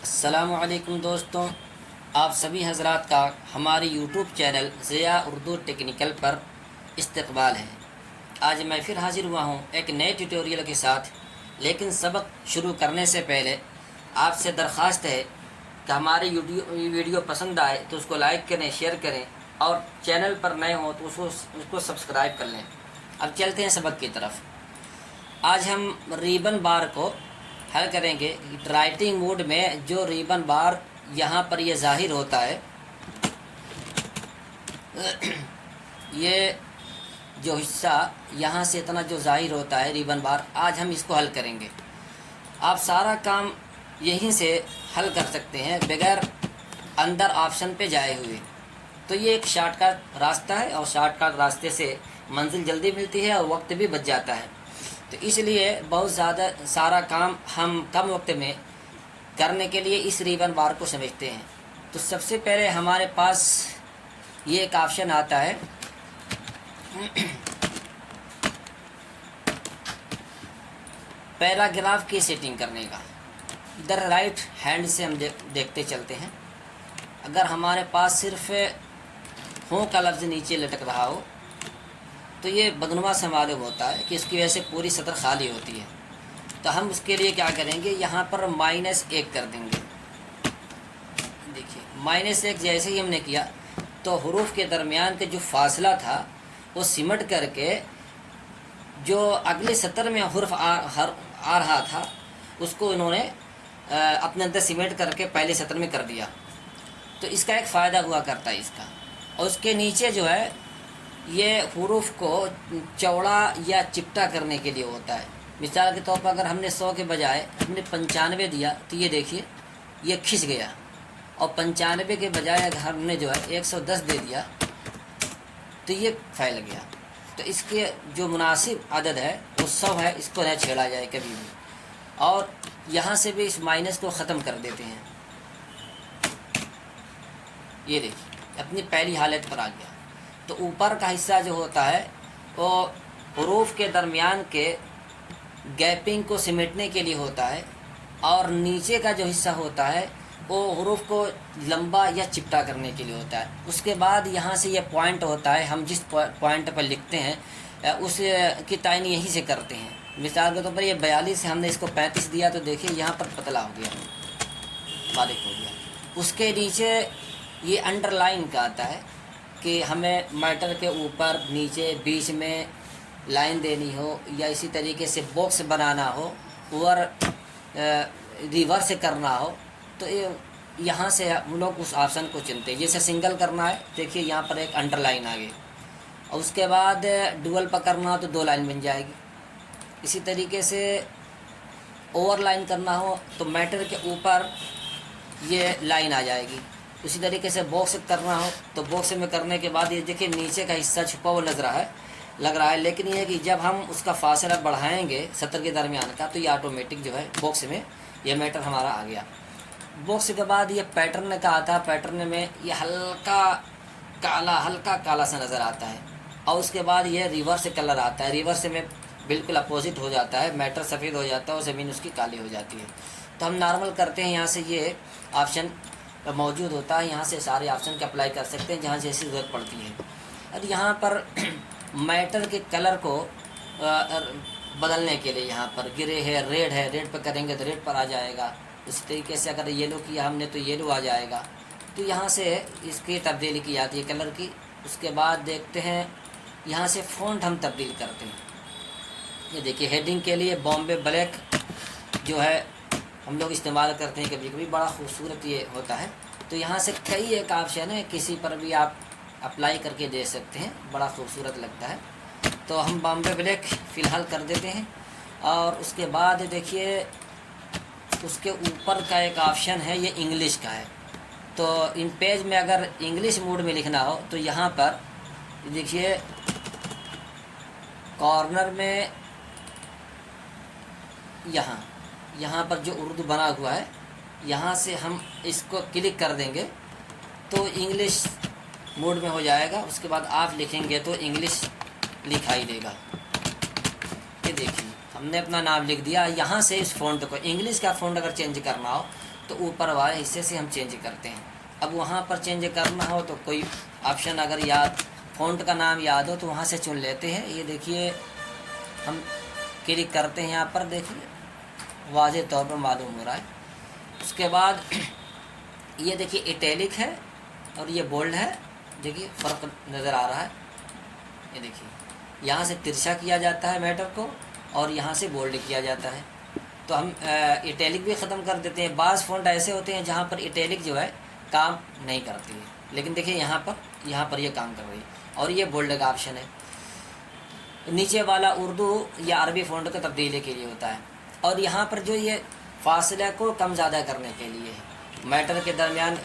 अस्सलामुअलैकुम दोस्तों, आप सभी हजरात का हमारे YouTube channel Zia Urdu technical पर इस्तकबाल है। आज मैं फिर हाजिर हुआ हूँ एक नए ट्यूटोरियल के साथ। लेकिन सबक शुरू करने से पहले आपसे दरख्वास्त है कि हमारे वीडियो पसंद आए तो उसको लाइक करें, शेयर करें और चैनल पर नए हों तो उसको सब्सक्राइब कर लें। अब चलते हैं सबक की तरफ। आज हम रिबन बार को हल करेंगे। राइटिंग मोड में जो रिबन बार यहाँ पर ये ज़ाहिर होता है, ये जो हिस्सा यहाँ से इतना जो ज़ाहिर होता है रिबन बार, आज हम इसको हल करेंगे। आप सारा काम यहीं से हल कर सकते हैं बगैर अंदर ऑप्शन पे जाए हुए। तो ये एक शॉर्टकट रास्ता है और शॉर्टकट रास्ते से मंजिल जल्दी मिलती है और वक्त भी बच जाता है। तो इसलिए बहुत ज़्यादा सारा काम हम कम वक्त में करने के लिए इस रिबन बार को समझते हैं। तो सबसे पहले हमारे पास ये एक ऑप्शन आता है पैराग्राफ की सेटिंग करने का। इधर राइट हैंड से हम देखते चलते हैं। अगर हमारे पास सिर्फ हों का लफ्ज़ नीचे लटक रहा हो तो ये बदनुमा से मालूम होता है कि इसकी वजह से पूरी सतर खाली होती है। तो हम उसके लिए क्या करेंगे, यहाँ पर -1 कर देंगे। देखिए -1 जैसे ही हमने किया तो हुरूफ के दरमियान के जो फासला था वो सिमट करके जो अगले सतर में हुर्फ आ रहा था उसको इन्होंने अपने अंदर सिमट करके पहले सतर में कर दिया। तो इसका एक फ़ायदा हुआ करता है इसका। और उसके नीचे जो है ये हुरूफ को चौड़ा या चिपटा करने के लिए होता है। मिसाल के तौर पर अगर हमने 100 के बजाय हमने 95 दिया तो ये देखिए ये खिंच गया, और 95 के बजाय अगर हमने जो है 110 दे दिया तो ये फैल गया। तो इसके जो मुनासिब अदद है वो 100 है, इसको न छेड़ा जाए कभी भी। और यहाँ से भी इस माइनस को ख़त्म कर देते हैं। ये देखिए अपनी पहली हालत पर आ गया। तो ऊपर का हिस्सा जो होता है वो हुरूफ के दरमियान के गैपिंग को सिमटने के लिए होता है, और नीचे का जो हिस्सा होता है वो हुरूफ को लंबा या चिपटा करने के लिए होता है। उसके बाद यहाँ से ये पॉइंट होता है, हम जिस पॉइंट पर लिखते हैं उस की तायन यहीं से करते हैं। मिसाल के तौर पर ये 42 है, हमने इसको 35 दिया तो देखिए यहाँ पर पतला हो गया, बारीक हो गया। उसके नीचे ये अंडरलाइन का आता है कि हमें मैटर के ऊपर नीचे बीच में लाइन देनी हो या इसी तरीके से बॉक्स बनाना हो और रिवर्स करना हो तो यहाँ से हम लोग उस ऑप्शन को चुनते हैं। जैसे सिंगल करना है, देखिए यहाँ पर एक अंडरलाइन आ गई, और उसके बाद डुअल पर करना हो तो 2 लाइन बन जाएगी। इसी तरीके से ओवरलाइन करना हो तो मैटर के ऊपर ये लाइन आ जाएगी। उसी तरीके से बॉक्स करना हो तो बॉक्स में करने के बाद ये देखिए नीचे का हिस्सा छुपा हुआ लग रहा है, लेकिन ये कि जब हम उसका फासला बढ़ाएंगे सतर के दरमियान का तो ये ऑटोमेटिक जो है बॉक्स में ये मैटर हमारा आ गया। बॉक्स के बाद ये पैटर्न का आता है। पैटर्न में ये हल्का काला सा नज़र आता है, और उसके बाद ये रिवर्स कलर आता है। रिवर्स में बिल्कुल अपोजिट हो जाता है, मैटर सफ़ेद हो जाता है और ज़मीन उसकी काली हो जाती है। तो हम नॉर्मल करते हैं, यहाँ से ये ऑप्शन मौजूद होता है, यहाँ से सारे ऑप्शन का अप्लाई कर सकते हैं जहाँ जैसी ज़रूरत पड़ती है। और यहाँ पर मैटर के कलर को बदलने के लिए यहाँ पर ग्रे है, रेड पर करेंगे तो रेड पर आ जाएगा। उस तरीके से अगर येलो किया हमने तो येलो आ जाएगा। तो यहाँ से इसकी तब्दीली की जाती है कलर की। उसके बाद देखते हैं यहाँ से फ़ॉन्ट हम तब्दील करते हैं। ये देखिए हेडिंग के लिए बॉम्बे ब्लैक जो है हम लोग इस्तेमाल करते हैं कभी कभी, बड़ा खूबसूरत ये होता है। तो यहाँ से कई एक ऑप्शन है, किसी पर भी आप अप्लाई करके दे सकते हैं, बड़ा खूबसूरत लगता है। तो हम बॉम्बे ब्लैक फ़िलहाल कर देते हैं। और उसके बाद देखिए उसके ऊपर का एक ऑप्शन है, ये इंग्लिश का है। तो इन पेज में अगर इंग्लिश मोड में लिखना हो तो यहाँ पर देखिए कॉर्नर में यहाँ पर जो उर्दू बना हुआ है, यहाँ से हम इसको क्लिक कर देंगे तो इंग्लिश मोड में हो जाएगा। उसके बाद आप लिखेंगे तो इंग्लिश लिखाई देगा। ये देखिए हमने अपना नाम लिख दिया। यहाँ से इस फ़ॉन्ट को, इंग्लिश का फ़ॉन्ट अगर चेंज करना हो तो ऊपर वाले हिस्से से हम चेंज करते हैं। अब वहाँ पर चेंज करना हो तो कोई ऑप्शन अगर याद, फ़ॉन्ट का नाम याद हो तो वहाँ से चुन लेते हैं। ये देखिए हम क्लिक करते हैं, यहाँ पर देखिए वाज़े तौर पर मालूम हो रहा है। उसके बाद ये देखिए इटैलिक है और ये बोल्ड है, देखिए फ़र्क नज़र आ रहा है। ये देखिए यहाँ से तिरछा किया जाता है मैटर को और यहाँ से बोल्ड किया जाता है। तो हम इटैलिक भी ख़त्म कर देते हैं। बाज़ फ़ॉन्ट ऐसे होते हैं जहाँ पर इटैलिक जो है काम नहीं करती है, लेकिन देखिए यहाँ पर ये काम कर रही है। और ये बोल्ड का ऑप्शन है। नीचे वाला उर्दू या अरबी फ़ॉन्ट को तब्दीली के लिए होता है। और यहाँ पर जो ये फासले को कम ज़्यादा करने के लिए है। मैटर के दरमियान,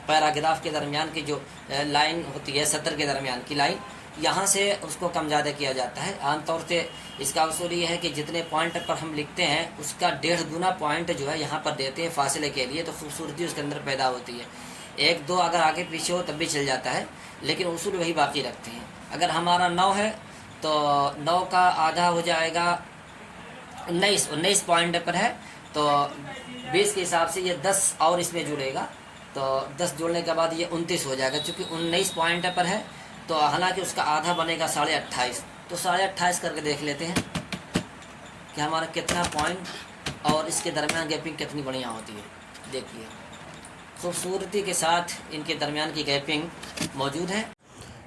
पैराग्राफ के दरमियान की जो लाइन होती है, सत्र के दरमियान की लाइन, यहाँ से उसको कम ज़्यादा किया जाता है। आमतौर से इसका उसूल ये है कि जितने पॉइंट पर हम लिखते हैं उसका 1.5 गुना पॉइंट जो है यहाँ पर देते हैं फासले के लिए, तो खूबसूरती उसके अंदर पैदा होती है। 1-2 अगर आगे पीछे हो तब भी चल जाता है, लेकिन उसूल वही बाकी रखते हैं। अगर हमारा 9 है तो 9 का आधा हो जाएगा 19 पॉइंट पर है तो 20 के हिसाब से ये 10 और इसमें जुड़ेगा, तो 10 जोड़ने के बाद ये 29 हो जाएगा। चूँकि 19 पॉइंट पर है तो हालांकि उसका आधा बनेगा 28.5, तो 28.5 करके देख लेते हैं कि हमारा कितना पॉइंट और इसके दरमियान गैपिंग कितनी बढ़िया होती है। देखिए खूबसूरती के साथ इनके दरमियान की गैपिंग मौजूद है।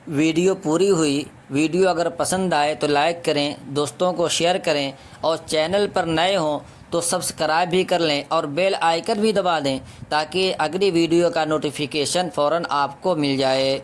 वीडियो पूरी हुई। वीडियो अगर पसंद आए तो लाइक करें, दोस्तों को शेयर करें और चैनल पर नए हों तो सब्सक्राइब भी कर लें और बेल आइकन भी दबा दें ताकि अगली वीडियो का नोटिफिकेशन फ़ौरन आपको मिल जाए।